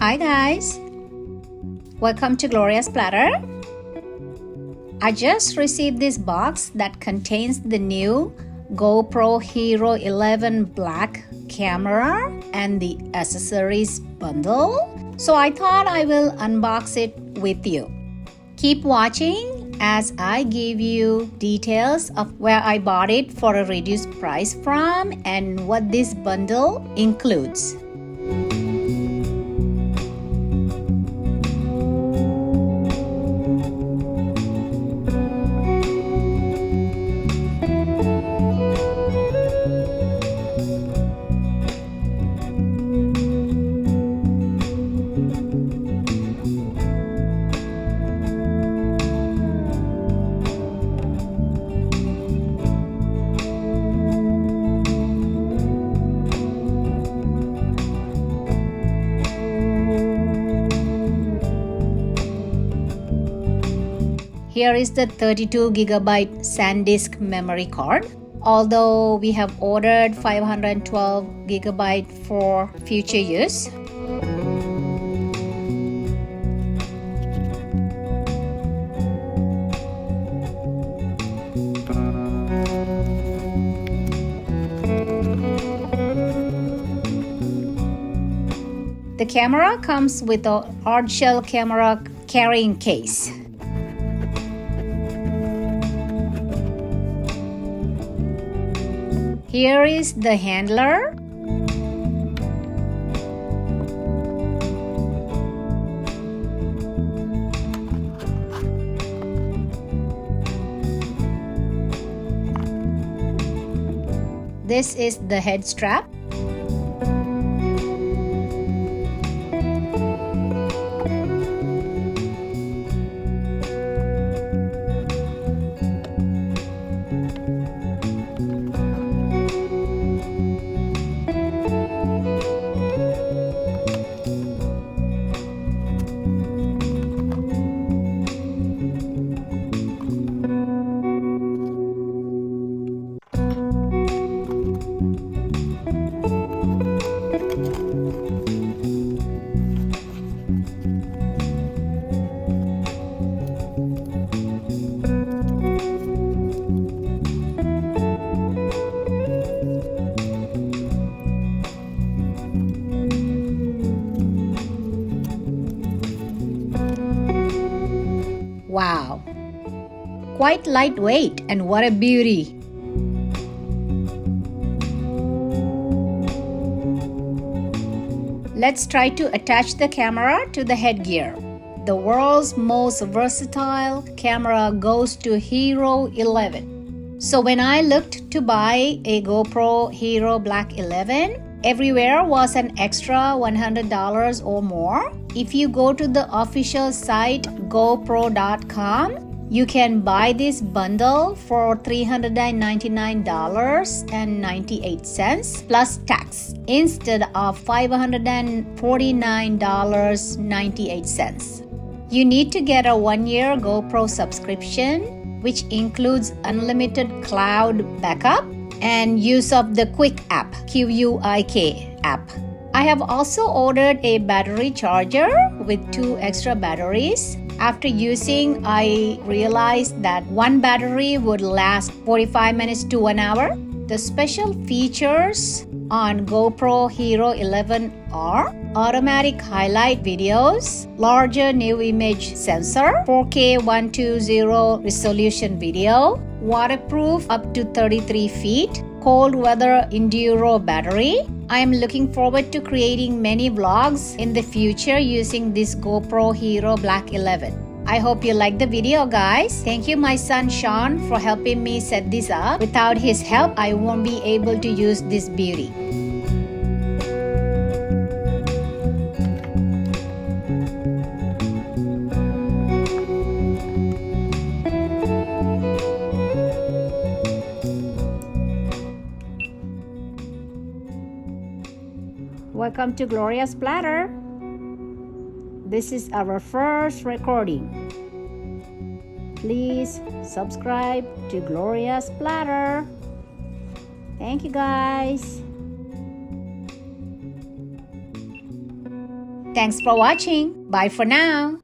Hi guys, welcome to Gloria's Platter. I just received this box that contains the new GoPro Hero 11 Black camera and the accessories bundle. So I thought I will unbox it with you. Keep watching as I give you details of where I bought it for a reduced price from and what this bundle includes. Here is the 32GB SanDisk memory card. Although we have ordered 512GB for future use. The camera comes with a hard shell camera carrying case. Here is the handler. This is the head strap. Wow, quite lightweight, and what a beauty! Let's try to attach the camera to the headgear. The world's most versatile camera goes to Hero 11. So when I looked to buy a GoPro Hero Black 11, everywhere was an extra $100 or more. If you go to the official site GoPro.com, you can buy this bundle for $399.98 plus tax instead of $549.98. You need to get a 1-year GoPro subscription, which includes unlimited cloud backup and use of the Quick app, QUIK app. I have also ordered a battery charger with 2 extra batteries. After using, I realized that one battery would last 45 minutes to 1 hour. The special features on GoPro Hero 11 are automatic highlight videos, larger new image sensor, 4K 120 resolution video, waterproof up to 33 feet, cold weather enduro battery. I am looking forward to creating many vlogs in the future using this GoPro Hero Black 11. I hope you like the video, guys. Thank you my son Sean for helping me set this up. Without his help, I won't be able to use this beauty. Welcome to Gloria's Platter. This is our first recording. Please subscribe to Gloria's Platter. Thank you, guys. Thanks for watching. Bye for now.